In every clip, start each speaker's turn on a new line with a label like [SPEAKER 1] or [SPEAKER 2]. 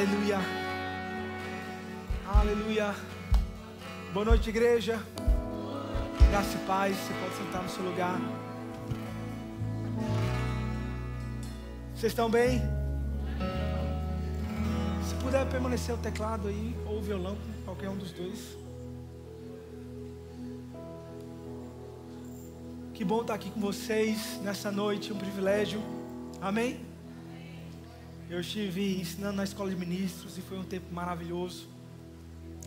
[SPEAKER 1] Aleluia. Aleluia. Boa noite, igreja. Graça e paz. Você pode sentar no seu lugar. Vocês estão bem? Se puder permanecer o teclado aí, ou o violão, qualquer um dos dois. Que bom estar aqui com vocês nessa noite, um privilégio. Amém? Eu estive ensinando na escola de ministros e foi um tempo maravilhoso.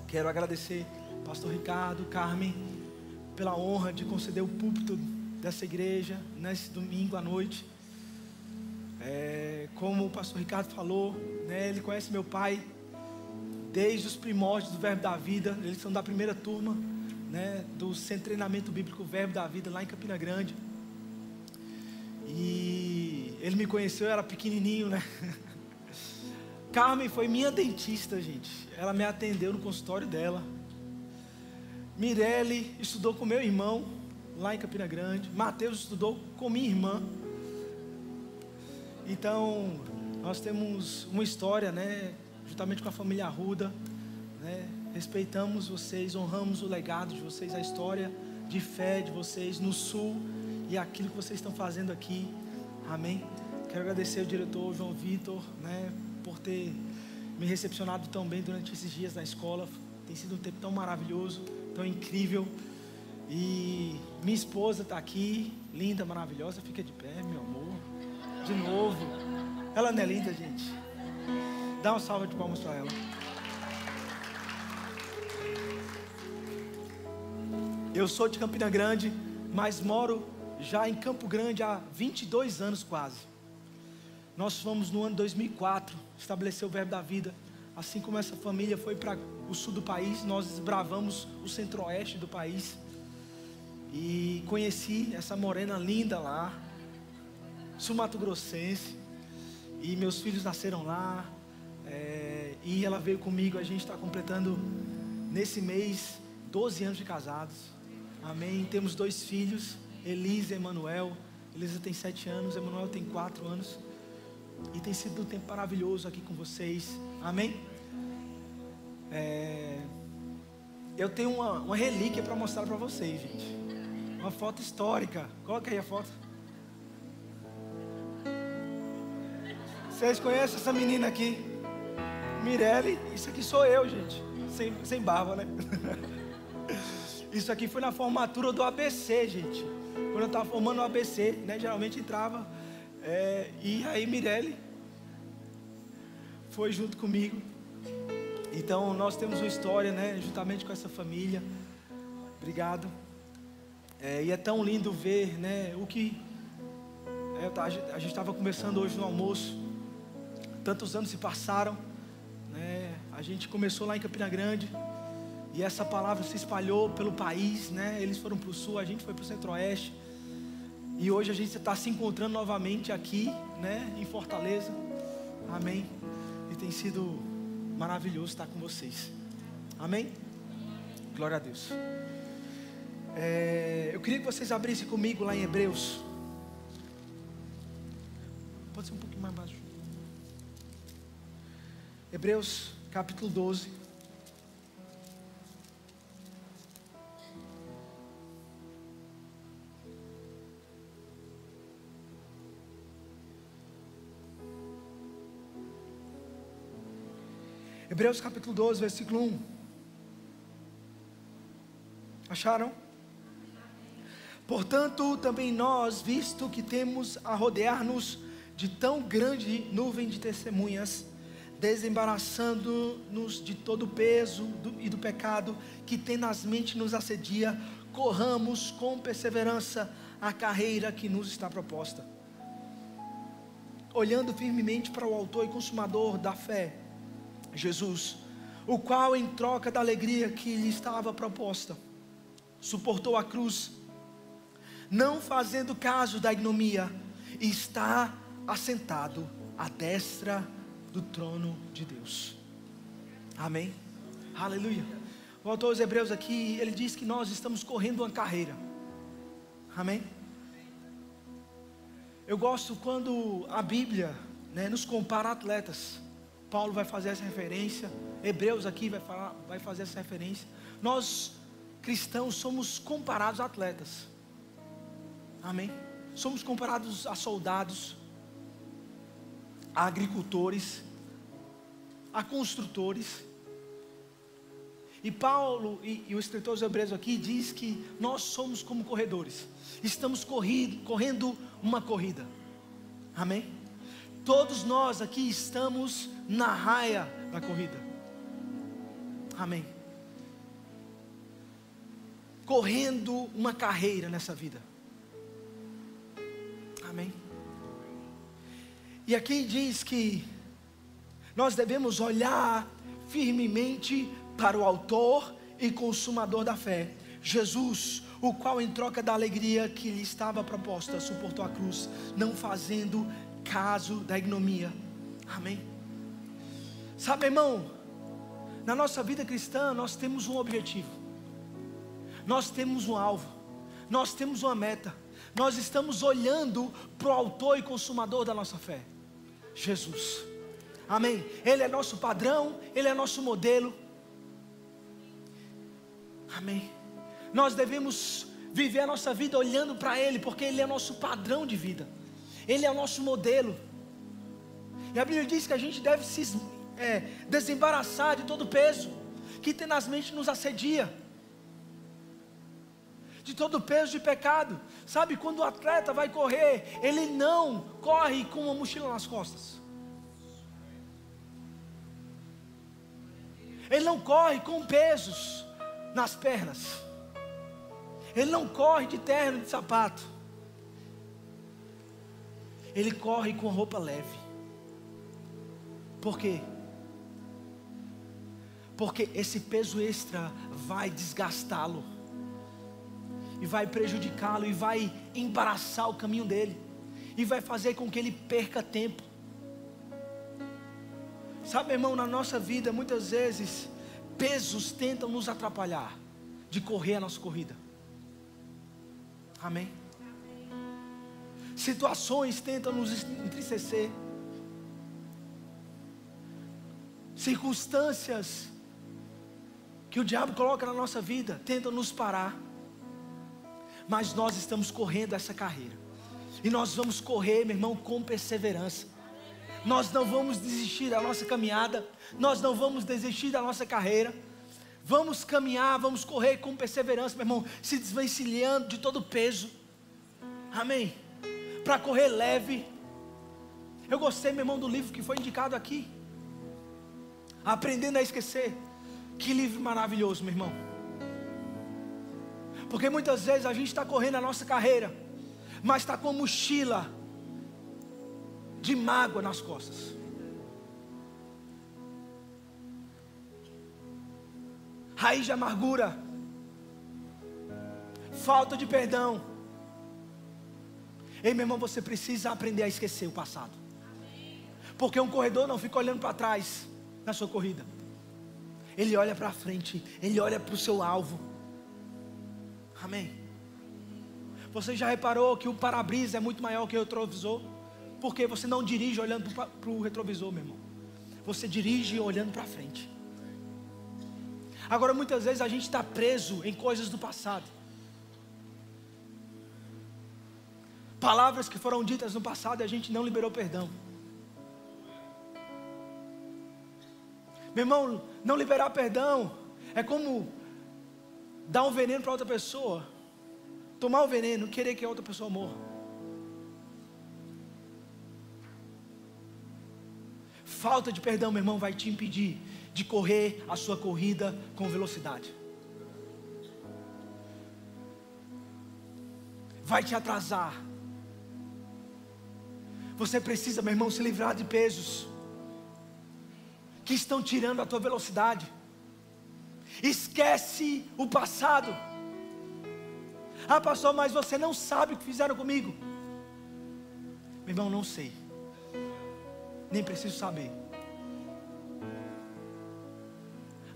[SPEAKER 1] Quero agradecer pastor Ricardo, Carmen, pela honra de conceder o púlpito dessa igreja nesse domingo à noite. Como o pastor Ricardo falou, né, ele conhece meu pai desde os primórdios do Verbo da Vida. Eles são da primeira turma, né, do Centro de Treinamento Bíblico Verbo da Vida, lá em Campina Grande. E ele me conheceu, eu era pequenininho, né? Carmen foi minha dentista, gente. Ela me atendeu no consultório dela. Mirelle estudou com meu irmão, lá em Campina Grande. Mateus estudou com minha irmã. Então, nós temos uma história, né? Juntamente com a família Arruda, né? Respeitamos vocês, honramos o legado de vocês, a história de fé de vocês no Sul e aquilo que vocês estão fazendo aqui. Amém? Quero agradecer ao diretor João Vitor, né, por ter me recepcionado tão bem durante esses dias na escola. Tem sido um tempo tão maravilhoso, tão incrível. E minha esposa está aqui, linda, maravilhosa. Fica de pé, meu amor. De novo. Ela não é linda, gente? Dá uma salva de palmas para ela. Eu sou de Campina Grande, mas moro já em Campo Grande há 22 anos quase. Nós fomos no ano 2004 estabelecer o Verbo da Vida. Assim como essa família foi para o sul do país, nós desbravamos o centro-oeste do país. E conheci essa morena linda lá, sul-mato-grossense. E meus filhos nasceram lá. E ela veio comigo. A gente está completando nesse mês 12 anos de casados. Amém. Temos 2 filhos, Elisa e Emanuel. Elisa tem 7 anos, Emanuel tem 4 anos. E tem sido um tempo maravilhoso aqui com vocês. Amém? Eu tenho uma relíquia para mostrar para vocês, gente. Uma foto histórica. Coloca aí a foto. Vocês conhecem essa menina aqui? Mirelle. Isso aqui sou eu, gente. Sem barba, né? Isso aqui foi na formatura do ABC, gente. Quando eu estava formando o ABC, né? Geralmente entrava. E aí Mirelle foi junto comigo. Então nós temos uma história, né? Juntamente com essa família. Obrigado. E é tão lindo ver, né? O que a gente estava conversando hoje no almoço. Tantos anos se passaram, né? A gente começou lá em Campina Grande. E essa palavra se espalhou pelo país, né? Eles foram para o sul, a gente foi para o centro-oeste. E hoje a gente está se encontrando novamente aqui, né? Em Fortaleza. Amém? E tem sido maravilhoso estar com vocês. Amém? Glória a Deus. Eu queria que vocês abrissem comigo lá em Hebreus. Pode ser um pouquinho mais baixo. Hebreus capítulo 12. Hebreus capítulo 12, versículo 1. Acharam? Portanto, também nós, visto que temos a rodear-nos de tão grande nuvem de testemunhas, desembaraçando-nos de todo o peso e do pecado que tenazmente nos assedia, corramos com perseverança a carreira que nos está proposta, olhando firmemente para o autor e consumador da fé, Jesus, o qual em troca da alegria que lhe estava proposta, suportou a cruz, não fazendo caso da ignomia, e está assentado à destra do trono de Deus. Amém? Aleluia. O autor dos Hebreus aqui, ele diz que nós estamos correndo uma carreira. Amém? Eu gosto quando a Bíblia, né, nos compara a atletas. Paulo vai fazer essa referência, Hebreus aqui vai fazer essa referência. Nós, cristãos, somos comparados a atletas, amém? Somos comparados a soldados, a agricultores, a construtores. E Paulo e o escritor aos Hebreus aqui diz que nós somos como corredores, estamos correndo uma corrida, amém? Todos nós aqui estamos na raia da corrida, amém? Correndo uma carreira nessa vida, amém? E aqui diz que nós devemos olhar firmemente para o autor e consumador da fé, Jesus, o qual em troca da alegria que lhe estava proposta, suportou a cruz, não fazendo caso da ignomia, amém? Sabe, irmão, na nossa vida cristã nós temos um objetivo, nós temos um alvo, nós temos uma meta, nós estamos olhando para o autor e consumador da nossa fé, Jesus, amém? Ele é nosso padrão, Ele é nosso modelo, amém? Nós devemos viver a nossa vida olhando para Ele, porque Ele é nosso padrão de vida, Ele é o nosso modelo. E a Bíblia diz que a gente deve se desembaraçar de todo peso que tenazmente nos assedia, de todo peso de pecado. Sabe, quando o atleta vai correr, ele não corre com uma mochila nas costas, ele não corre com pesos nas pernas, ele não corre de terno, de sapato, ele corre com roupa leve. Por quê? Porque esse peso extra vai desgastá-lo, e vai prejudicá-lo, e vai embaraçar o caminho dele, e vai fazer com que ele perca tempo. Sabe, irmão, na nossa vida muitas vezes pesos tentam nos atrapalhar de correr a nossa corrida, amém? Situações tentam nos entristecer, circunstâncias que o diabo coloca na nossa vida tentam nos parar, mas nós estamos correndo essa carreira, e nós vamos correr, meu irmão, com perseverança. Nós não vamos desistir da nossa caminhada, nós não vamos desistir da nossa carreira, vamos caminhar, vamos correr com perseverança, meu irmão, se desvencilhando de todo peso, amém? Para correr leve. Eu gostei, meu irmão, do livro que foi indicado aqui, Aprendendo a Esquecer. Que livro maravilhoso, meu irmão. Porque muitas vezes a gente está correndo a nossa carreira, mas está com a mochila de mágoa nas costas, raiz de amargura, falta de perdão. Ei, meu irmão, você precisa aprender a esquecer o passado, porque um corredor não fica olhando para trás na sua corrida, ele olha para frente, ele olha para o seu alvo, amém? Você já reparou que o para-brisa é muito maior que o retrovisor? Porque você não dirige olhando para o retrovisor, meu irmão, você dirige olhando para frente. Agora muitas vezes a gente está preso em coisas do passado, palavras que foram ditas no passado e a gente não liberou perdão. Meu irmão, não liberar perdão é como dar um veneno para outra pessoa, tomar o veneno, querer que a outra pessoa morra. Falta de perdão, meu irmão, vai te impedir de correr a sua corrida com velocidade, vai te atrasar. Você precisa, meu irmão, se livrar de pesos que estão tirando a tua velocidade. Esquece o passado. Ah, pastor, mas você não sabe o que fizeram comigo. Meu irmão, não sei, nem preciso saber,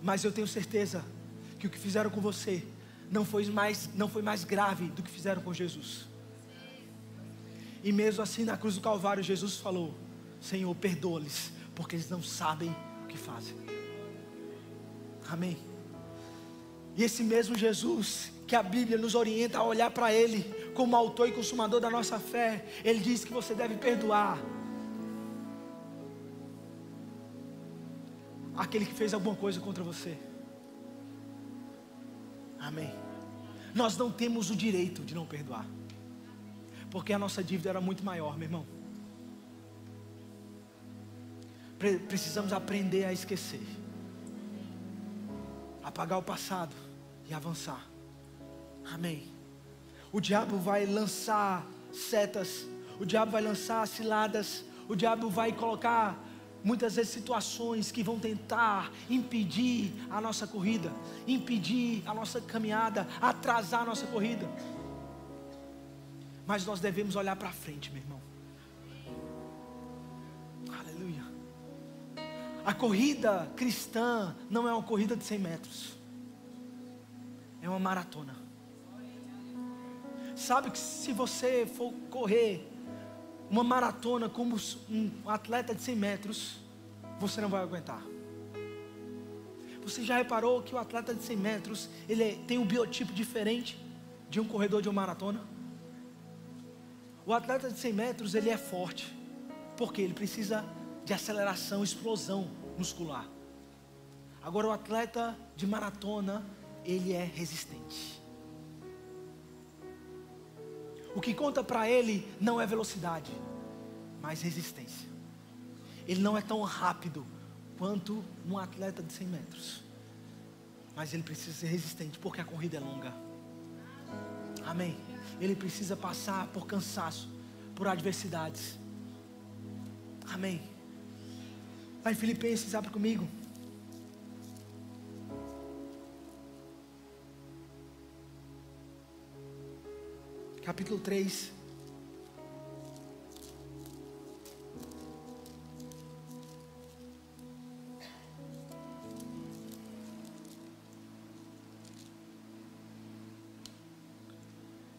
[SPEAKER 1] mas eu tenho certeza que o que fizeram com você não foi mais grave do que fizeram com Jesus. E mesmo assim, na cruz do Calvário, Jesus falou: Senhor, perdoa-lhes, porque eles não sabem o que fazem. Amém. E esse mesmo Jesus, que a Bíblia nos orienta a olhar para Ele como autor e consumador da nossa fé, Ele diz que você deve perdoar aquele que fez alguma coisa contra você. Amém. Nós não temos o direito de não perdoar, porque a nossa dívida era muito maior, meu irmão. Precisamos aprender a esquecer, apagar o passado e avançar. Amém. O diabo vai lançar setas, o diabo vai lançar ciladas, o diabo vai colocar muitas vezes situações que vão tentar impedir a nossa corrida, impedir a nossa caminhada, atrasar a nossa corrida. Mas nós devemos olhar para frente, meu irmão. Aleluia. A corrida cristã não é uma corrida de 100 metros, é uma maratona. Sabe que se você for correr uma maratona como um atleta de 100 metros, você não vai aguentar. Você já reparou que o atleta de 100 metros, ele tem um biotipo diferente de um corredor de uma maratona? O atleta de 100 metros, ele é forte, porque ele precisa de aceleração, explosão muscular. Agora o atleta de maratona, ele é resistente. O que conta para ele não é velocidade, mas resistência. Ele não é tão rápido quanto um atleta de 100 metros, mas ele precisa ser resistente, porque a corrida é longa. Amém. Ele precisa passar por cansaço, por adversidades. Amém. Vai em Filipenses, abre comigo. Capítulo 3.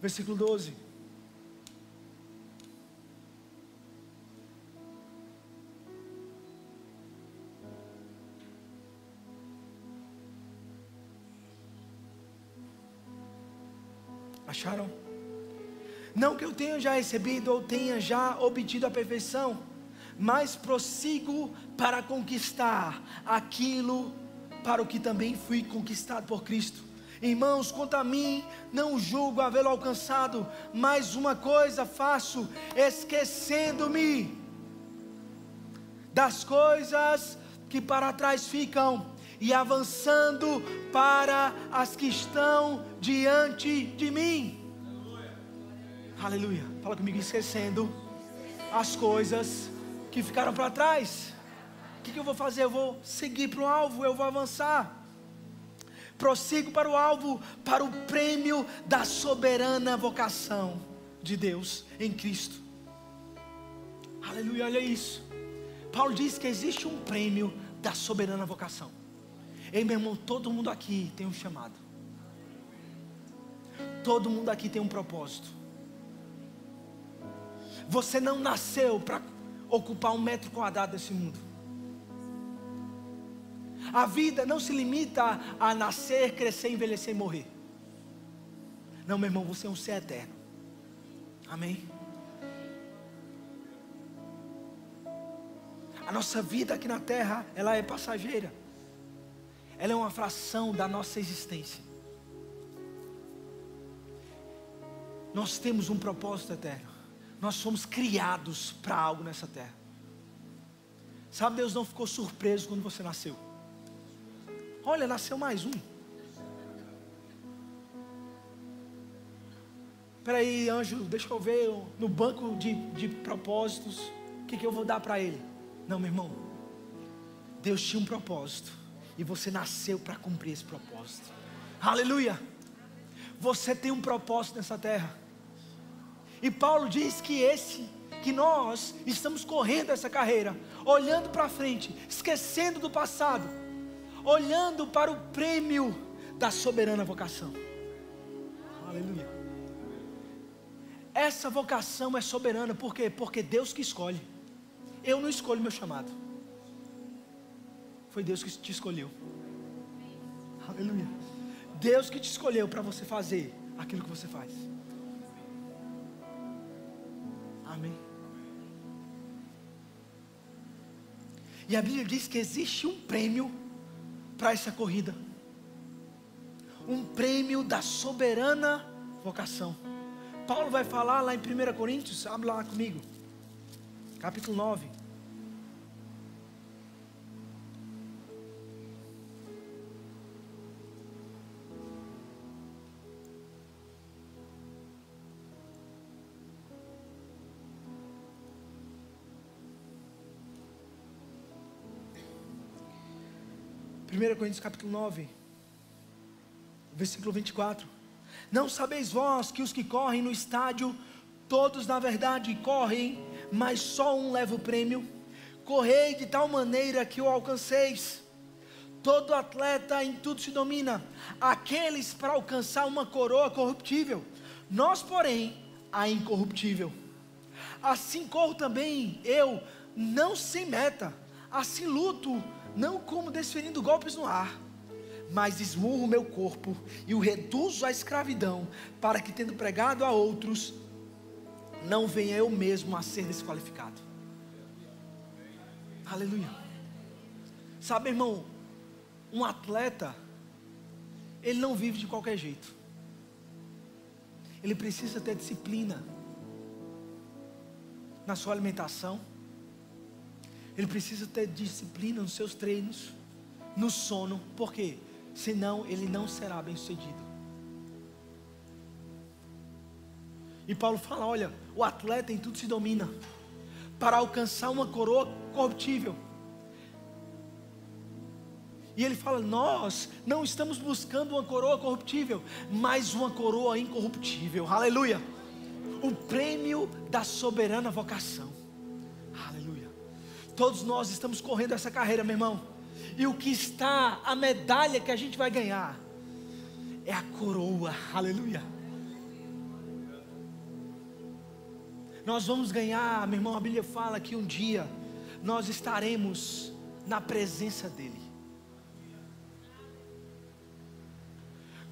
[SPEAKER 1] Versículo 12. Acharam? Não que eu tenha já recebido ou tenha já obtido a perfeição, mas prossigo para conquistar aquilo para o que também fui conquistado por Cristo. Irmãos, quanto a mim, não julgo havê-lo alcançado, mas uma coisa faço, esquecendo-me das coisas que para trás ficam e avançando para as que estão diante de mim. Aleluia. Fala comigo, esquecendo as coisas que ficaram para trás. O que eu vou fazer? Eu vou seguir para o alvo, eu vou avançar. Prossigo para o alvo, para o prêmio da soberana vocação de Deus em Cristo. Aleluia, olha isso. Paulo diz que existe um prêmio da soberana vocação. Ei, meu irmão, todo mundo aqui tem um chamado. Todo mundo aqui tem um propósito. Você não nasceu para ocupar 1 metro quadrado desse mundo. A vida não se limita a nascer, crescer, envelhecer e morrer. Não, meu irmão, você é um ser eterno. Amém? A nossa vida aqui na terra, ela é passageira. Ela é uma fração da nossa existência. Nós temos um propósito eterno. Nós somos criados para algo nessa terra. Sabe, Deus não ficou surpreso quando você nasceu. Olha, nasceu mais um. Espera aí, anjo, deixa eu ver no banco de propósitos, o que eu vou dar para ele. Não, meu irmão, Deus tinha um propósito, e você nasceu para cumprir esse propósito. Aleluia. Você tem um propósito nessa terra. E Paulo diz que nós estamos correndo essa carreira, olhando para frente, esquecendo do passado, olhando para o prêmio da soberana vocação. Aleluia. Essa vocação é soberana, por quê? Porque Deus que escolhe. Eu não escolho meu chamado. foi Deus que te escolheu. Aleluia. Deus que te escolheu para você fazer aquilo que você faz. Amém. E a Bíblia diz que existe um prêmio para essa corrida. Um prêmio da soberana vocação. Paulo vai falar lá em 1 Coríntios, abre lá comigo. Capítulo 9. Primeira Coríntios capítulo 9, versículo 24. Não sabeis vós que os que correm no estádio, todos na verdade correm, mas só um leva o prêmio? Correi de tal maneira que o alcanceis. Todo atleta em tudo se domina, aqueles para alcançar uma coroa corruptível, nós porém a incorruptível. Assim corro também eu, não sem meta, assim luto, não como desferindo golpes no ar, mas esmurro o meu corpo e o reduzo à escravidão, para que tendo pregado a outros, não venha eu mesmo a ser desqualificado. Aleluia. Sabe, irmão, um atleta, ele não vive de qualquer jeito. Ele precisa ter disciplina na sua alimentação. Ele precisa ter disciplina nos seus treinos, no sono. Por quê? Senão ele não será bem sucedido. E Paulo fala, olha, o atleta em tudo se domina, para alcançar uma coroa corruptível. E ele fala, nós não estamos buscando uma coroa corruptível, mas uma coroa incorruptível. Aleluia. O prêmio da soberana vocação. Aleluia. Todos nós estamos correndo essa carreira, meu irmão. E o que está, a medalha que a gente vai ganhar, é a coroa. Aleluia. Nós vamos ganhar, meu irmão, a Bíblia fala que um dia nós estaremos na presença dEle.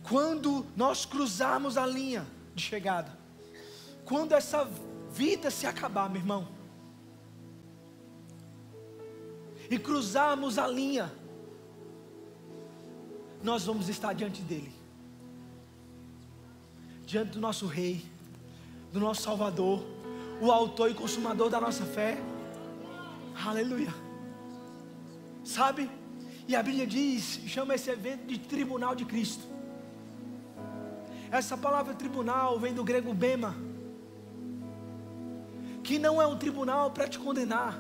[SPEAKER 1] Quando nós cruzarmos a linha de chegada, quando essa vida se acabar, meu irmão, e cruzarmos a linha, nós vamos estar diante dEle, diante do nosso Rei, do nosso Salvador, o autor e consumador da nossa fé. Aleluia. Sabe? E a Bíblia diz, chama esse evento de tribunal de Cristo. Essa palavra tribunal vem do grego bema, que não é um tribunal para te condenar,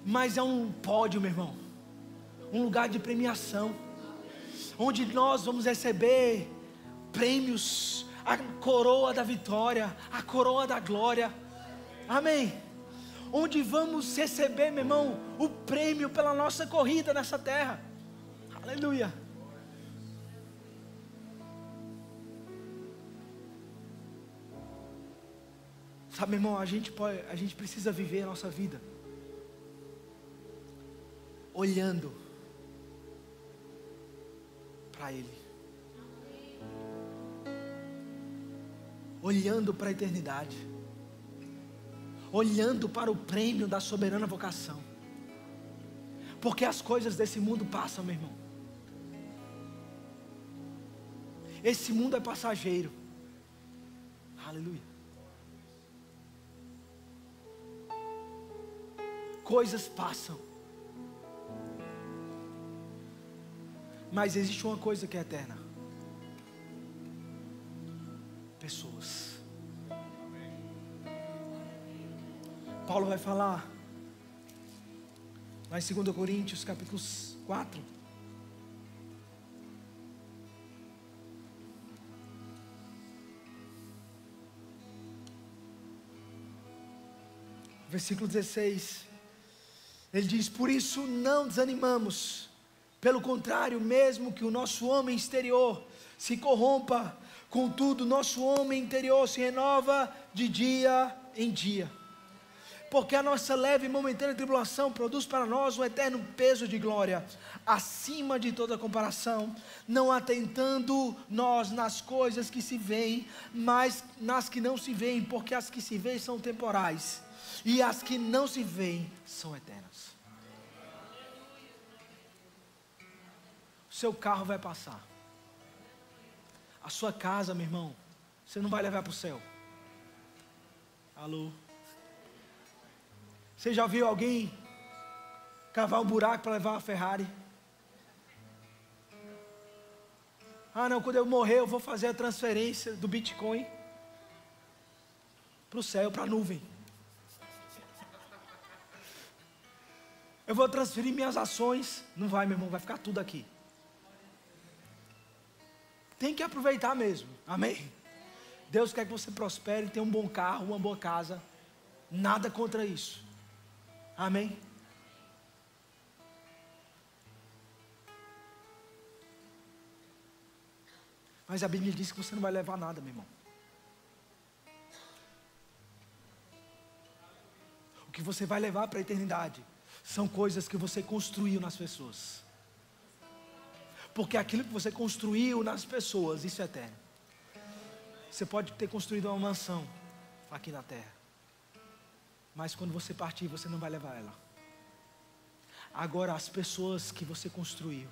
[SPEAKER 1] mas é um pódio, meu irmão, um lugar de premiação, onde nós vamos receber prêmios, a coroa da vitória, a coroa da glória. Amém. Onde vamos receber, meu irmão, o prêmio pela nossa corrida nessa terra. Aleluia. Sabe, meu irmão, a gente precisa viver a nossa vida olhando para Ele, olhando para a eternidade, olhando para o prêmio da soberana vocação, porque as coisas desse mundo passam, meu irmão. Esse mundo é passageiro. Aleluia. Coisas passam, mas existe uma coisa que é eterna: pessoas. Paulo vai falar lá em 2 Coríntios capítulo 4, versículo 16. Ele diz, por isso não desanimamos, pelo contrário, mesmo que o nosso homem exterior se corrompa, contudo nosso homem interior se renova de dia em dia, Porque a nossa leve e momentânea tribulação produz para nós um eterno peso de glória, acima de toda comparação, não atentando nós nas coisas que se veem, mas nas que não se veem, porque as que se veem são temporais, e as que não se veem são eternas. O seu carro vai passar, a sua casa, meu irmão, você não vai levar para o céu. Alô? Você já viu alguém cavar um buraco para levar uma Ferrari? Ah não, quando eu morrer eu vou fazer a transferência do Bitcoin para o céu, para a nuvem. Eu vou transferir minhas ações. Não vai, meu irmão, vai ficar tudo aqui. Tem que aproveitar mesmo, amém? Deus quer que você prospere, tenha um bom carro, uma boa casa. Nada contra isso. Amém? Mas a Bíblia diz que você não vai levar nada, meu irmão. O que você vai levar para a eternidade são coisas que você construiu nas pessoas. Porque aquilo que você construiu nas pessoas, isso é eterno. Você pode ter construído uma mansão aqui na terra, mas quando você partir, você não vai levar ela. Agora, as pessoas que você construiu,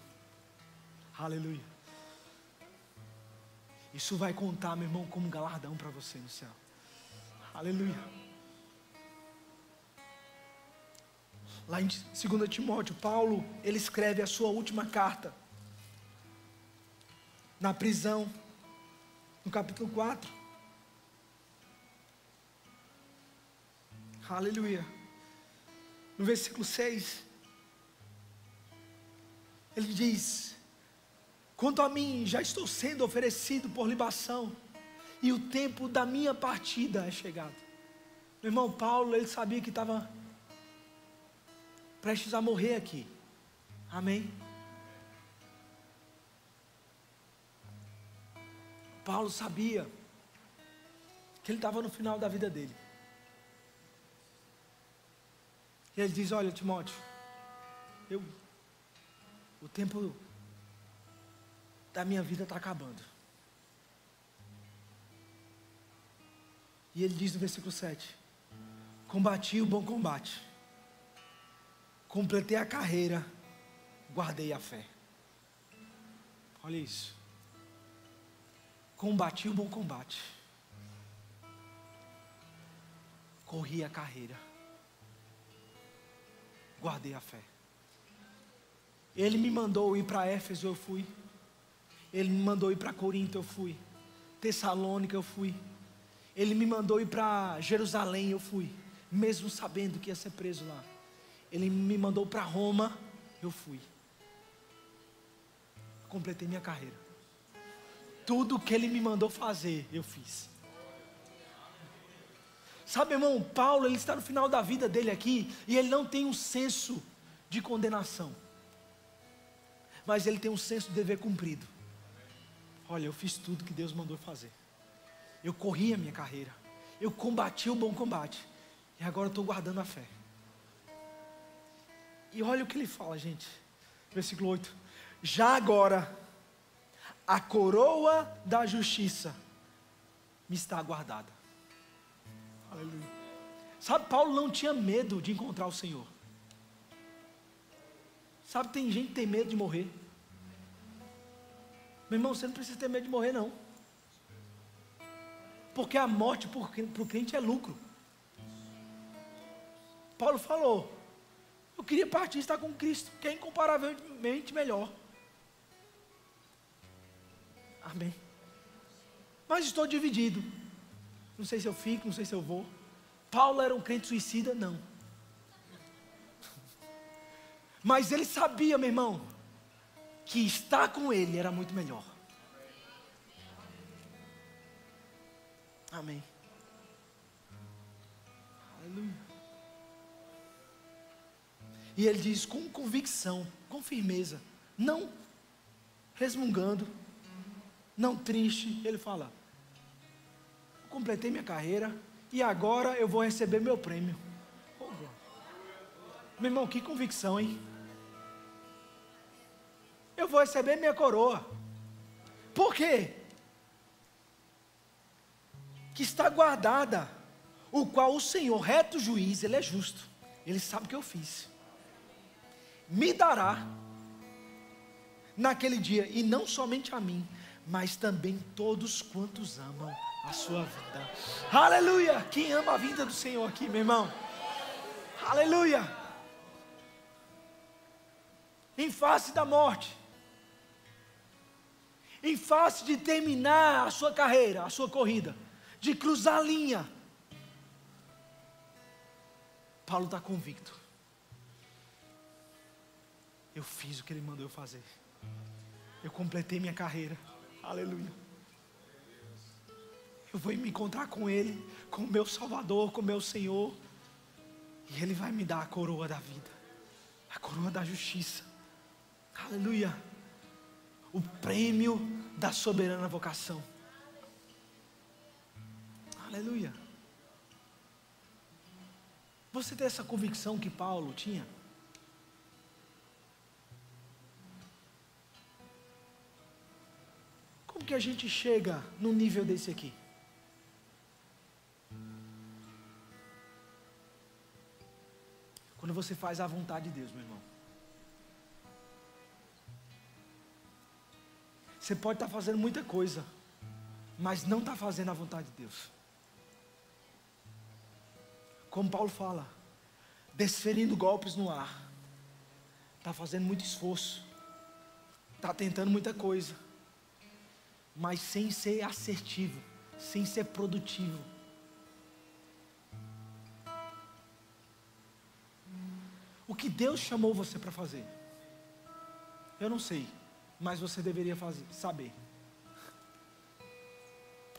[SPEAKER 1] aleluia, isso vai contar, meu irmão, como um galardão para você no céu. Aleluia. Lá em 2 Timóteo, Paulo, ele escreve a sua última carta, na prisão, no capítulo 4. Aleluia. No versículo 6, ele diz: quanto a mim, já estou sendo oferecido por libação, e o tempo da minha partida é chegado. Meu irmão, Paulo, ele sabia que estava prestes a morrer aqui. Amém? Paulo sabia que ele estava no final da vida dele. E ele diz: olha, Timóteo, o tempo da minha vida está acabando. E ele diz no versículo 7: combati o bom combate, completei a carreira, guardei a fé. Olha isso. Combati o bom combate, corri a carreira, guardei a fé. Ele me mandou ir para Éfeso, eu fui. Ele me mandou ir para Corinto, eu fui. Tessalônica, eu fui. Ele me mandou ir para Jerusalém, eu fui, mesmo sabendo que ia ser preso lá. Ele me mandou para Roma, eu fui. Completei minha carreira. Tudo que ele me mandou fazer, eu fiz. Sabe, irmão, Paulo, ele está no final da vida dele aqui, e ele não tem um senso de condenação, mas ele tem um senso de dever cumprido. Olha, eu fiz tudo que Deus mandou fazer. Eu corri a minha carreira, eu combati o bom combate, e agora eu estou guardando a fé. E olha o que ele fala, gente, versículo 8: já agora, a coroa da justiça me está guardada. Aleluia. Sabe, Paulo não tinha medo de encontrar o Senhor. Sabe, tem gente que tem medo de morrer. Meu irmão, você não precisa ter medo de morrer, não. Porque a morte para o crente é lucro. Paulo falou: eu queria partir e estar com Cristo, que é incomparavelmente melhor. Amém. Mas estou dividido. Não sei se eu fico, não sei se eu vou. Paulo era um crente suicida? Não. Mas ele sabia, meu irmão, que estar com ele era muito melhor. Amém. Aleluia. E ele diz com convicção, com firmeza, não resmungando, não triste, ele fala: completei minha carreira e agora eu vou receber meu prêmio. Meu irmão, que convicção, hein? Eu vou receber minha coroa. Por quê? Que está guardada, o qual o Senhor, reto juiz, Ele é justo. Ele sabe o que eu fiz. Me dará naquele dia, e não somente a mim, mas também todos quantos amam a sua vida. Aleluia! Quem ama a vinda do Senhor aqui, meu irmão? Aleluia! Em face da morte, em face de terminar a sua carreira, a sua corrida, de cruzar a linha, Paulo está convicto. Eu fiz o que Ele mandou eu fazer. Eu completei minha carreira. Aleluia. Eu vou me encontrar com Ele, com o meu Salvador, com o meu Senhor. E Ele vai me dar a coroa da vida, a coroa da justiça. Aleluia. O prêmio da soberana vocação. Aleluia. Você tem essa convicção que Paulo tinha? Como que a gente chega num nível desse aqui? Quando você faz a vontade de Deus, meu irmão. Você pode estar fazendo muita coisa, mas não está fazendo a vontade de Deus. Como Paulo fala, desferindo golpes no ar, está fazendo muito esforço, está tentando muita coisa, mas sem ser assertivo, sem ser produtivo. O que Deus chamou você para fazer? Eu não sei, mas você deveria saber.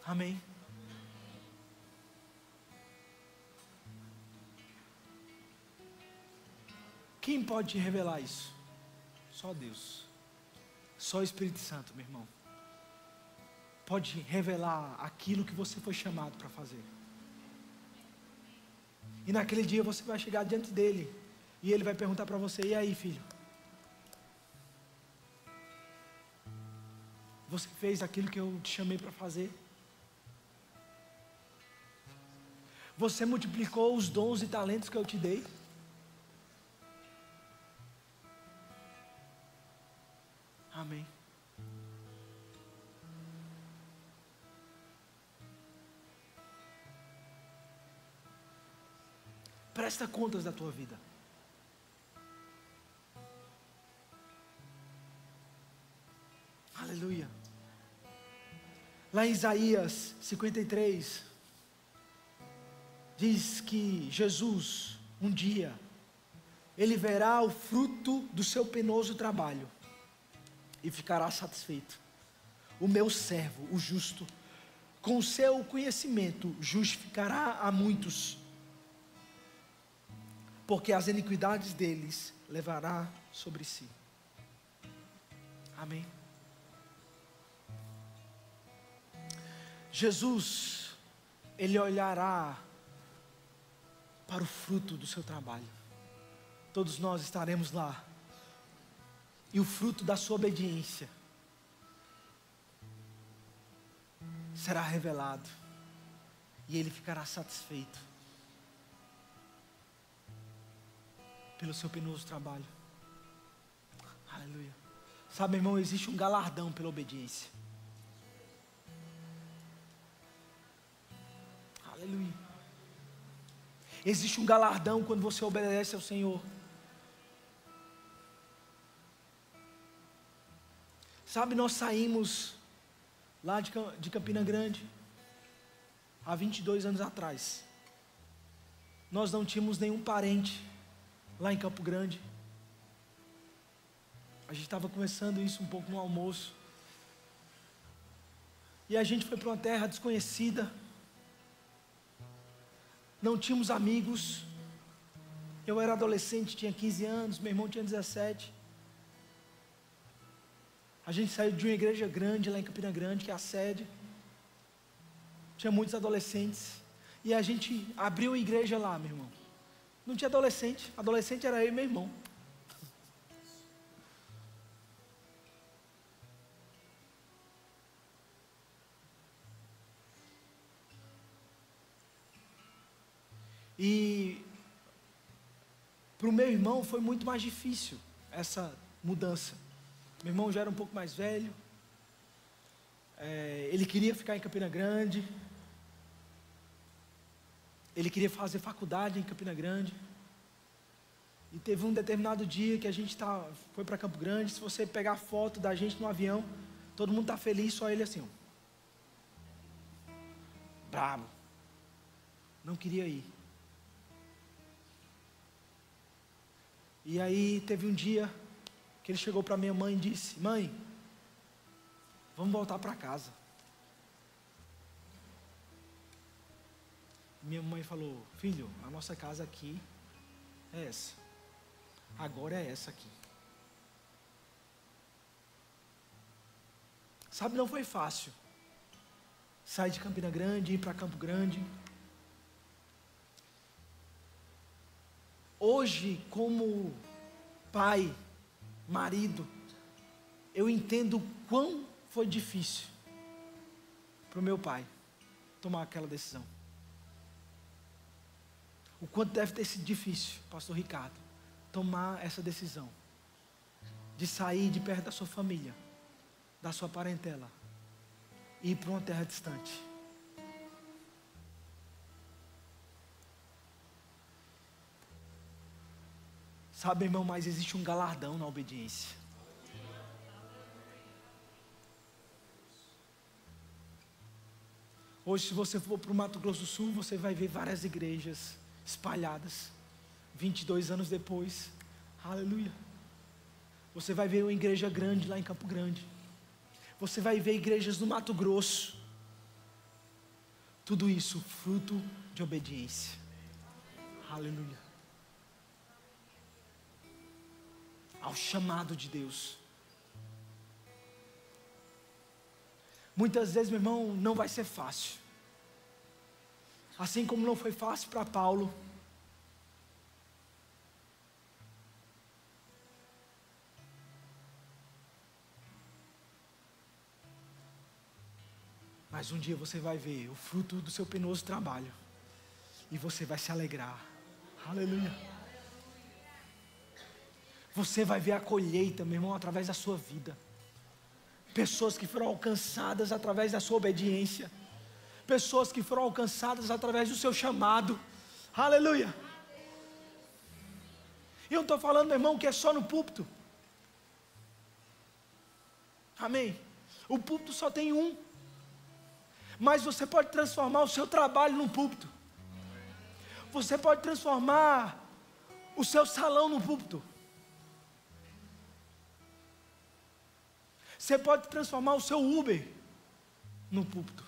[SPEAKER 1] Amém? Quem pode te revelar isso? Só Deus. Só o Espírito Santo, meu irmão. Pode revelar aquilo que você foi chamado para fazer. E naquele dia você vai chegar diante dele. E ele vai perguntar para você: e aí, filho? Você fez aquilo que eu te chamei para fazer? Você multiplicou os dons e talentos que eu te dei? Amém. Presta contas da tua vida. Aleluia. Lá em Isaías 53, diz que Jesus, um dia, Ele verá o fruto do seu penoso trabalho e ficará satisfeito. O meu servo, o justo, com o seu conhecimento, justificará a muitos, porque as iniquidades deles levará sobre si. Amém. Jesus, Ele olhará para o fruto do seu trabalho. Todos nós estaremos lá. E o fruto da sua obediência será revelado. E Ele ficará satisfeito pelo seu penoso trabalho. Aleluia. Sabe, irmão, existe um galardão pela obediência. Aleluia. Existe um galardão quando você obedece ao Senhor. Sabe, nós saímos lá de Campina Grande há 22 anos atrás. Nós não tínhamos nenhum parente lá em Campo Grande. A gente estava conversando isso um pouco no almoço. E a gente foi para uma terra desconhecida. Não tínhamos amigos. Eu era adolescente, tinha 15 anos, meu irmão tinha 17. A gente saiu de uma igreja grande lá em Campina Grande, que é a sede. Tinha muitos adolescentes. E a gente abriu uma igreja lá, meu irmão. Não tinha adolescente. Adolescente era eu e meu irmão. E para o meu irmão foi muito mais difícil essa mudança. Meu irmão já era um pouco mais velho. Ele queria ficar em Campina Grande. Ele queria fazer faculdade em Campina Grande. E teve um determinado dia que a gente foi para Campo Grande. Se você pegar foto da gente no avião, todo mundo está feliz, só ele assim, ó. Bravo. Não queria ir. E aí teve um dia que ele chegou para minha mãe e disse: mãe, vamos voltar para casa. Minha mãe falou: filho, a nossa casa aqui é essa. Agora é essa aqui. Sabe, não foi fácil sair de Campina Grande, ir para Campo Grande. Hoje, como pai, marido, eu entendo o quão foi difícil para o meu pai tomar aquela decisão. O quanto deve ter sido difícil, pastor Ricardo, tomar essa decisão de sair de perto da sua família, da sua parentela, e ir para uma terra distante. Sabe, irmão, mas existe um galardão na obediência. Hoje, se você for para o Mato Grosso do Sul, você vai ver várias igrejas espalhadas. 22 anos depois, aleluia. Você vai ver uma igreja grande lá em Campo Grande. Você vai ver igrejas no Mato Grosso. Tudo isso fruto de obediência. Aleluia. Ao chamado de Deus. Muitas vezes, meu irmão, não vai ser fácil. Assim como não foi fácil para Paulo. Mas um dia você vai ver o fruto do seu penoso trabalho. E você vai se alegrar. Aleluia. Você vai ver a colheita, meu irmão, através da sua vida. Pessoas que foram alcançadas através da sua obediência. Pessoas que foram alcançadas através do seu chamado. Aleluia. E eu não estou falando, meu irmão, que é só no púlpito. Amém. O púlpito só tem um. Mas você pode transformar o seu trabalho num púlpito. Você pode transformar o seu salão num púlpito. Você pode transformar o seu Uber num púlpito.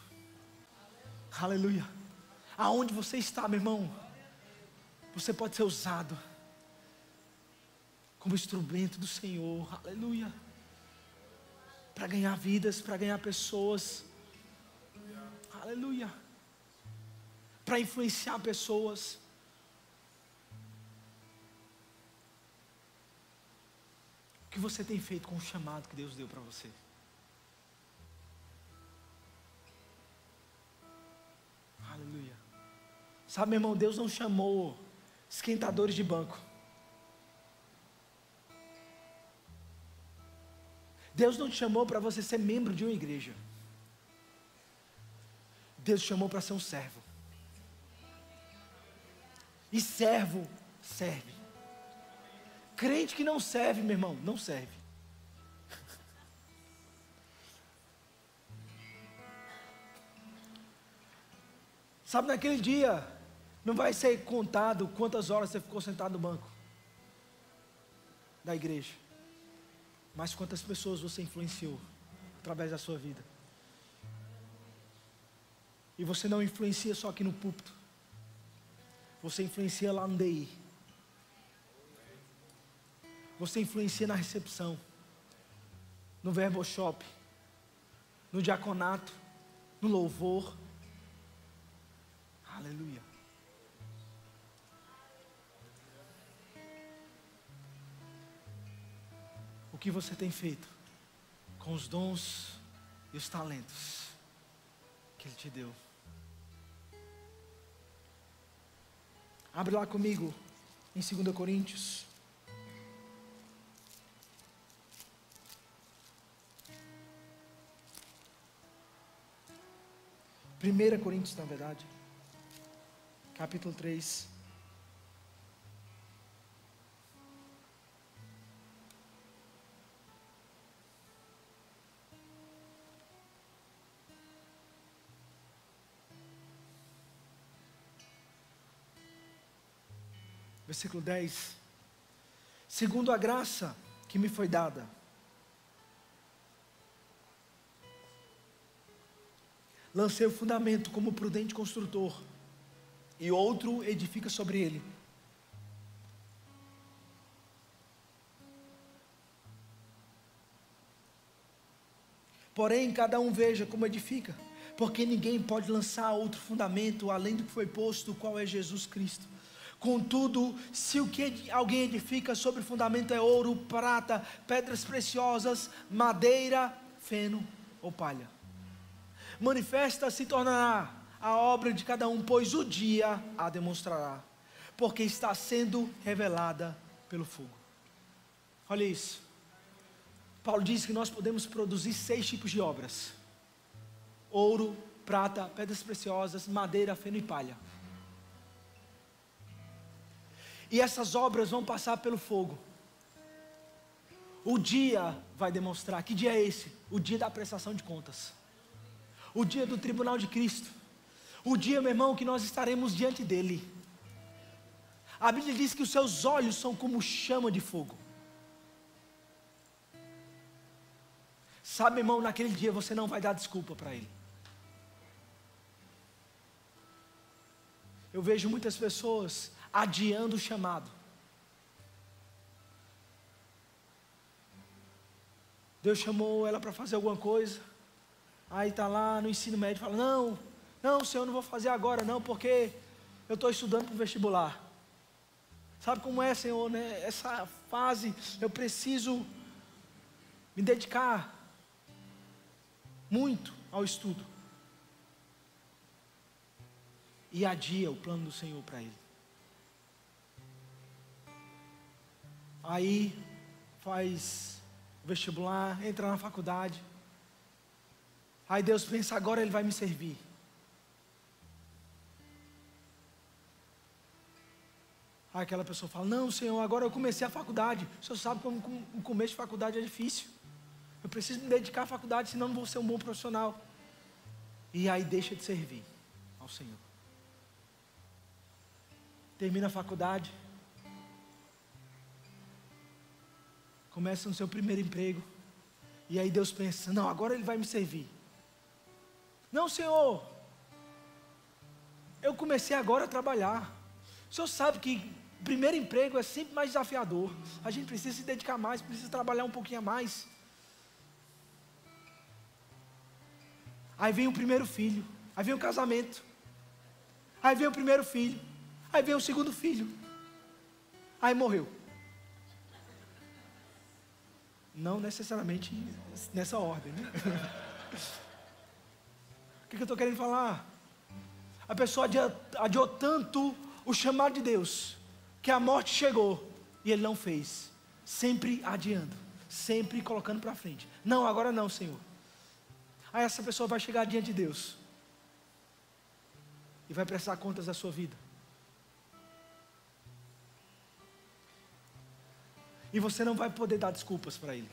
[SPEAKER 1] Aleluia. Aonde você está, meu irmão, você pode ser usado como instrumento do Senhor. Aleluia. Para ganhar vidas, para ganhar pessoas. Aleluia. Para influenciar pessoas. O que você tem feito com o chamado que Deus deu para você? Aleluia. Sabe, meu irmão, Deus não chamou esquentadores de banco. Deus não te chamou para você ser membro de uma igreja. Deus te chamou para ser um servo. E servo serve. Crente que não serve, meu irmão, não serve. Sabe, naquele dia, não vai ser contado quantas horas você ficou sentado no banco da igreja, mas quantas pessoas você influenciou através da sua vida. E você não influencia só aqui no púlpito, você influencia lá no DI, você influencia na recepção, no Verbo Shop, no diaconato, no louvor. Aleluia. que você tem feito com os dons e os talentos que Ele te deu. Abre lá comigo em 2 Coríntios. 1 Coríntios, na verdade, capítulo 3. Versículo 10. Segundo a graça que me foi dada, lancei o fundamento como prudente construtor, e outro edifica sobre ele. Porém, cada um veja como edifica, porque ninguém pode lançar outro fundamento além do que foi posto, o qual é Jesus Cristo. Contudo, se o que alguém edifica sobre o fundamento é ouro, prata, pedras preciosas, madeira, feno ou palha, manifesta se tornará a obra de cada um, pois o dia a demonstrará, porque está sendo revelada pelo fogo. Olha isso. Paulo diz que nós podemos produzir 6 tipos de obras: ouro, prata, pedras preciosas, madeira, feno e palha. E essas obras vão passar pelo fogo. O dia vai demonstrar. Que dia é esse? O dia da prestação de contas. O dia do tribunal de Cristo. O dia, meu irmão, que nós estaremos diante dele. A Bíblia diz que os seus olhos são como chama de fogo. Sabe, irmão, naquele dia você não vai dar desculpa para ele. Eu vejo muitas pessoas adiando o chamado. Deus chamou ela para fazer alguma coisa. Aí está lá no ensino médio, fala: não, Senhor, não vou fazer agora não, porque eu estou estudando para o vestibular. Sabe como é, Senhor, né? Essa fase eu preciso me dedicar muito ao estudo. E adia o plano do Senhor para ele. Aí faz vestibular, entra na faculdade. Aí Deus pensa: agora Ele vai me servir. Aí aquela pessoa fala: não, Senhor, agora eu comecei a faculdade. O Senhor sabe como o começo de faculdade é difícil. Eu preciso me dedicar à faculdade, senão não vou ser um bom profissional. E aí deixa de servir ao Senhor. Termina a faculdade. Começa no seu primeiro emprego. E aí Deus pensa: não, agora Ele vai me servir. Não, Senhor, eu comecei agora a trabalhar. O Senhor sabe que o primeiro emprego é sempre mais desafiador. A gente precisa se dedicar mais, precisa trabalhar um pouquinho a mais. Aí vem o primeiro filho, aí vem o casamento, aí vem o primeiro filho, aí vem o segundo filho, aí morreu. Não necessariamente nessa ordem, né? O que eu estou querendo falar? A pessoa adiou tanto o chamado de Deus, que a morte chegou e ele não fez. Sempre adiando, sempre colocando para frente. Não, agora não, Senhor. Aí essa pessoa vai chegar diante de Deus e vai prestar contas da sua vida. E você não vai poder dar desculpas para ele.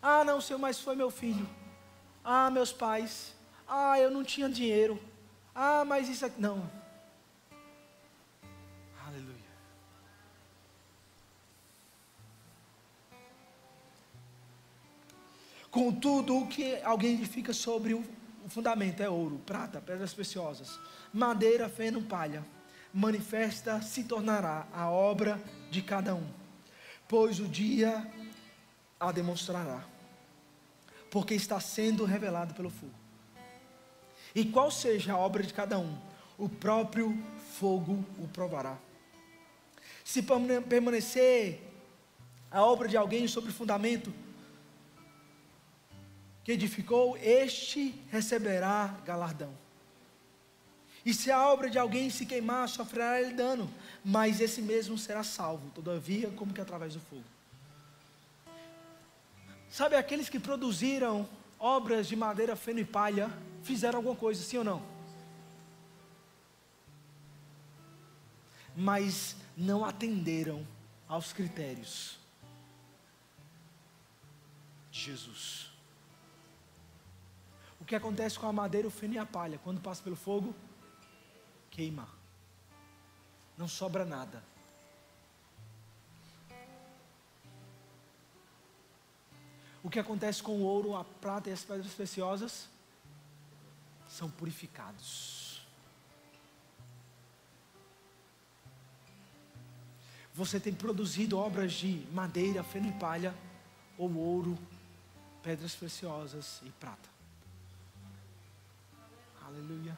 [SPEAKER 1] Ah, não, Senhor, mas foi meu filho. Ah, meus pais. Ah, eu não tinha dinheiro. Ah, mas isso aqui. Não. Aleluia. Contudo, o que alguém edifica sobre o fundamento é ouro, prata, pedras preciosas, madeira, feno, palha. Manifesta se tornará a obra de cada um, pois o dia a demonstrará, porque está sendo revelado pelo fogo. E qual seja a obra de cada um, o próprio fogo o provará. Se permanecer a obra de alguém sobre fundamento que edificou, este receberá galardão. E se a obra de alguém se queimar, sofrerá ele dano, mas esse mesmo será salvo, todavia, como que através do fogo. Sabe, aqueles que produziram obras de madeira, feno e palha, fizeram alguma coisa, sim ou não? Mas não atenderam aos critérios de Jesus. O que acontece com a madeira, o feno e a palha, quando passa pelo fogo? Queima. Não sobra nada. O que acontece com o ouro, a prata e as pedras preciosas? São purificados. Você tem produzido obras de madeira, feno e palha, ou ouro, pedras preciosas e prata. Aleluia.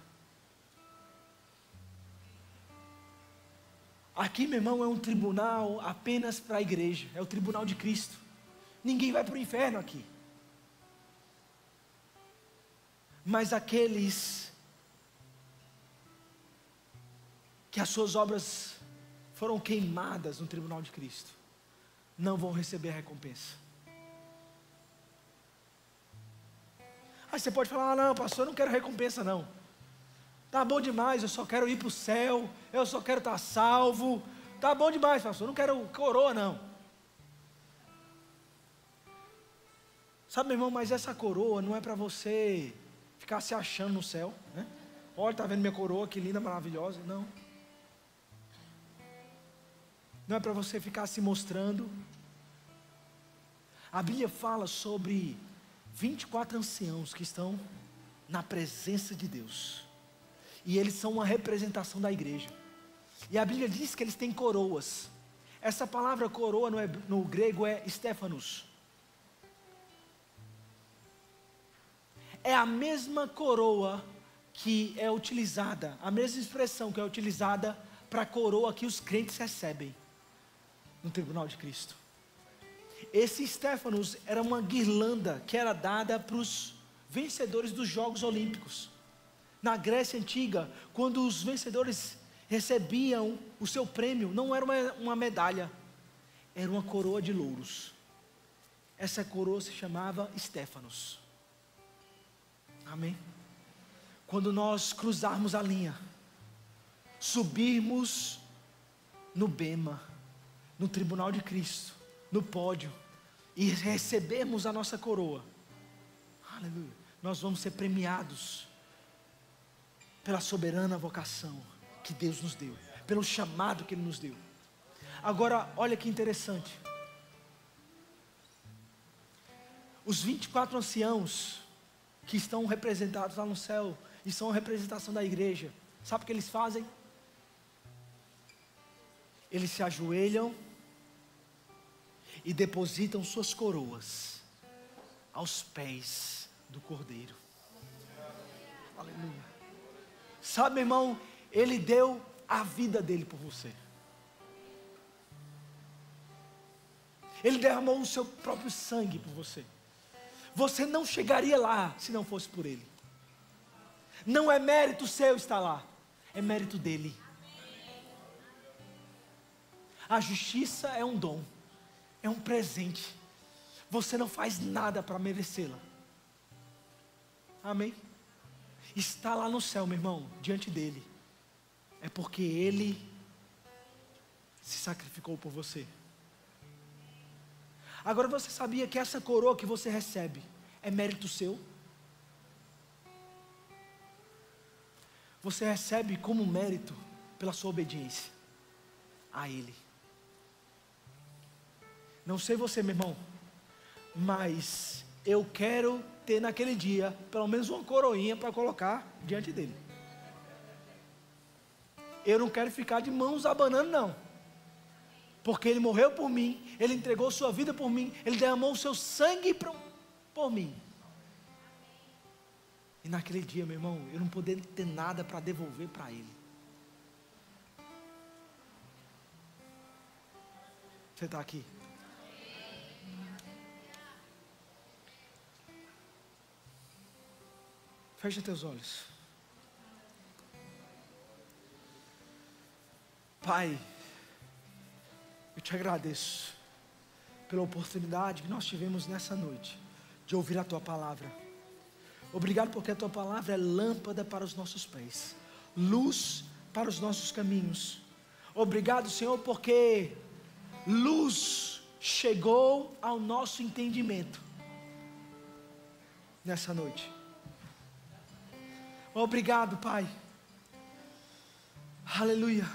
[SPEAKER 1] Aqui, meu irmão, é um tribunal apenas para a igreja. É o tribunal de Cristo. Ninguém vai para o inferno aqui. Mas aqueles que as suas obras foram queimadas no tribunal de Cristo, não vão receber a recompensa. Aí você pode falar, não, pastor, eu não quero recompensa não. Tá bom demais, eu só quero ir para o céu, eu só quero estar salvo. Tá bom demais, pastor, eu não quero coroa não. Sabe, meu irmão, mas essa coroa não é para você ficar se achando no céu, né? Olha, tá vendo minha coroa, que linda, maravilhosa. Não. Não é para você ficar se mostrando. A Bíblia fala sobre 24 anciãos que estão na presença de Deus. E eles são uma representação da igreja. E a Bíblia diz que eles têm coroas. Essa palavra coroa no grego é Stephanos. É a mesma coroa que é utilizada, a mesma expressão que é utilizada para a coroa que os crentes recebem no tribunal de Cristo. Esse Stephanos era uma guirlanda que era dada para os vencedores dos Jogos Olímpicos. Na Grécia Antiga, quando os vencedores recebiam o seu prêmio, não era uma medalha, era uma coroa de louros. Essa coroa se chamava Stephanos. Amém? Quando nós cruzarmos a linha, subirmos no bema, no tribunal de Cristo, no pódio, e recebermos a nossa coroa, aleluia, nós vamos ser premiados pela soberana vocação que Deus nos deu, pelo chamado que Ele nos deu. Agora, olha que interessante, os 24 anciãos que estão representados lá no céu, e são a representação da igreja, sabe o que eles fazem? Eles se ajoelham e depositam suas coroas aos pés do Cordeiro. Aleluia. Sabe, meu irmão, Ele deu a vida dele por você. Ele derramou o seu próprio sangue por você. Você não chegaria lá se não fosse por Ele. Não é mérito seu estar lá, é mérito dEle. A justiça é um dom, é um presente. Você não faz nada para merecê-la. Amém? Está lá no céu, meu irmão, diante dEle, é porque Ele se sacrificou por você. Agora, você sabia que essa coroa que você recebe é mérito seu? Você recebe como mérito pela sua obediência a Ele. Não sei você, meu irmão, mas eu quero ter naquele dia pelo menos uma coroinha para colocar diante dele. Eu não quero ficar de mãos abanando não, porque Ele morreu por mim, Ele entregou sua vida por mim, Ele derramou o seu sangue por mim. E naquele dia, meu irmão, eu não poder ter nada para devolver para Ele. Você está aqui? Fecha teus olhos. Pai, eu te agradeço pela oportunidade que nós tivemos nessa noite de ouvir a Tua palavra. Obrigado porque a Tua palavra é lâmpada para os nossos pés, luz para os nossos caminhos. Obrigado, Senhor, porque luz chegou ao nosso entendimento nessa noite. Obrigado, Pai. Aleluia.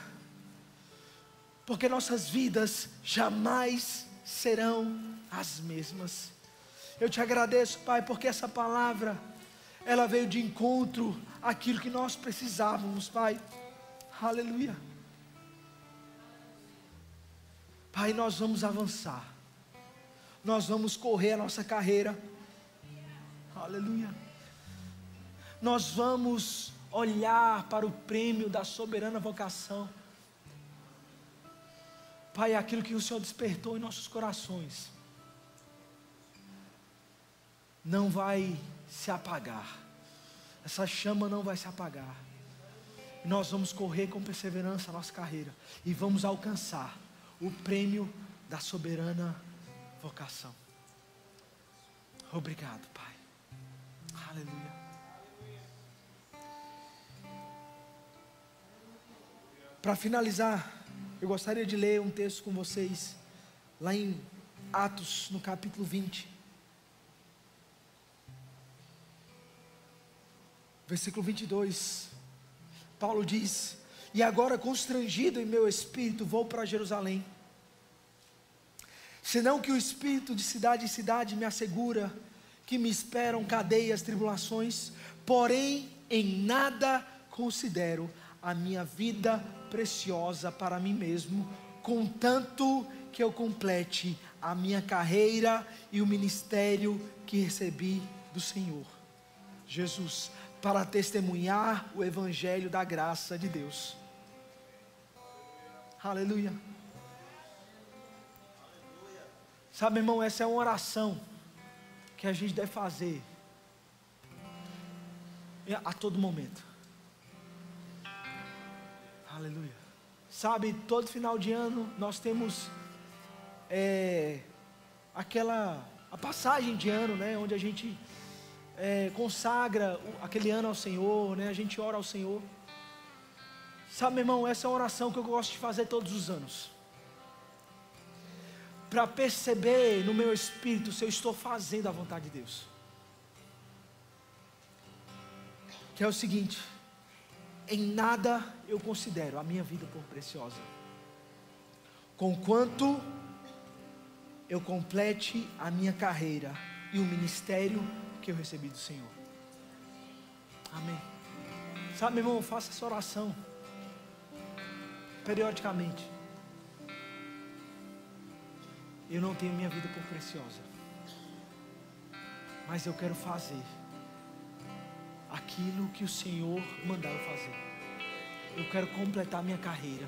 [SPEAKER 1] Porque nossas vidas jamais serão as mesmas. Eu te agradeço, Pai, porque essa palavra, ela veio de encontro àquilo que nós precisávamos, Pai. Aleluia. Pai, nós vamos avançar. Nós vamos correr a nossa carreira. Aleluia. Nós vamos olhar para o prêmio da soberana vocação. Pai, aquilo que o Senhor despertou em nossos corações não vai se apagar. Essa chama não vai se apagar. Nós vamos correr com perseverança a nossa carreira e vamos alcançar o prêmio da soberana vocação. Obrigado, Pai. Aleluia. Para finalizar, eu gostaria de ler um texto com vocês, lá em Atos, no capítulo 20. Versículo 22. Paulo diz: e agora, constrangido em meu espírito, vou para Jerusalém, senão que o espírito de cidade em cidade me assegura que me esperam cadeias, tribulações, porém em nada considero a minha vida preciosa para mim mesmo, contanto que eu complete a minha carreira e o ministério que recebi do Senhor Jesus, para testemunhar o evangelho da graça de Deus. Aleluia. Sabe, irmão, essa é uma oração que a gente deve fazer a todo momento. Aleluia. Sabe, todo final de ano nós temos a passagem de ano, né, onde a gente consagra aquele ano ao Senhor, né, a gente ora ao Senhor. Sabe, meu irmão, essa é uma oração que eu gosto de fazer todos os anos, para perceber no meu espírito se eu estou fazendo a vontade de Deus. Que é o seguinte: em nada eu considero a minha vida por preciosa, conquanto eu complete a minha carreira e o ministério que eu recebi do Senhor. Amém. Sabe, meu irmão, faça essa oração periodicamente. Eu não tenho minha vida por preciosa, mas eu quero fazer aquilo que o Senhor mandar eu fazer. Eu quero completar minha carreira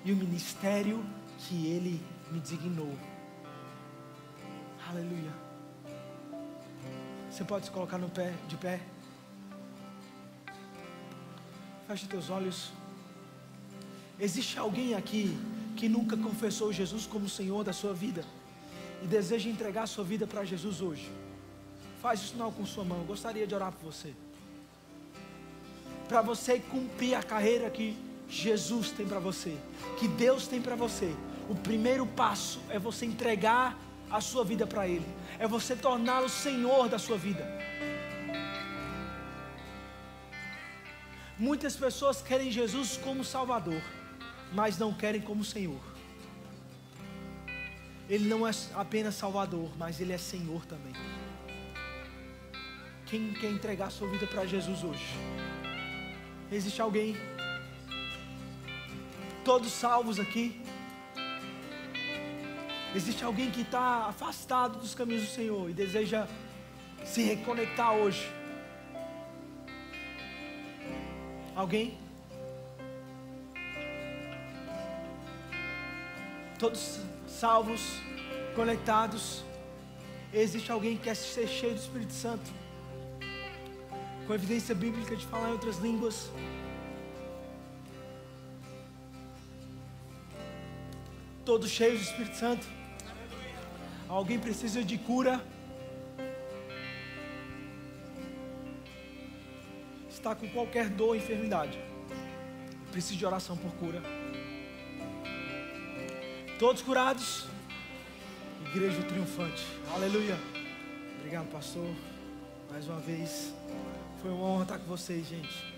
[SPEAKER 1] e o ministério que Ele me designou. Aleluia. Você pode se colocar de pé. Feche teus olhos. Existe alguém aqui que nunca confessou Jesus como Senhor da sua vida e deseja entregar a sua vida para Jesus hoje? Faz o sinal com sua mão. Eu gostaria de orar por você, para você cumprir a carreira que Jesus tem para você, que Deus tem para você. O primeiro passo é você entregar a sua vida para Ele, é você torná-lo Senhor da sua vida. Muitas pessoas querem Jesus como Salvador, mas não querem como Senhor. Ele não é apenas Salvador, mas Ele é Senhor também. Quem quer entregar a sua vida para Jesus hoje? Existe alguém? Todos salvos aqui? Existe alguém que está afastado dos caminhos do Senhor e deseja se reconectar hoje? Alguém? Todos salvos, conectados. Existe alguém que quer ser cheio do Espírito Santo? com evidência bíblica de falar em outras línguas. Todos cheios do Espírito Santo. Alguém precisa de cura? Está com qualquer dor ou enfermidade, precisa de oração por cura. Todos curados? Igreja triunfante. Aleluia. Obrigado, pastor. Mais uma vez. Foi uma honra estar com vocês, gente.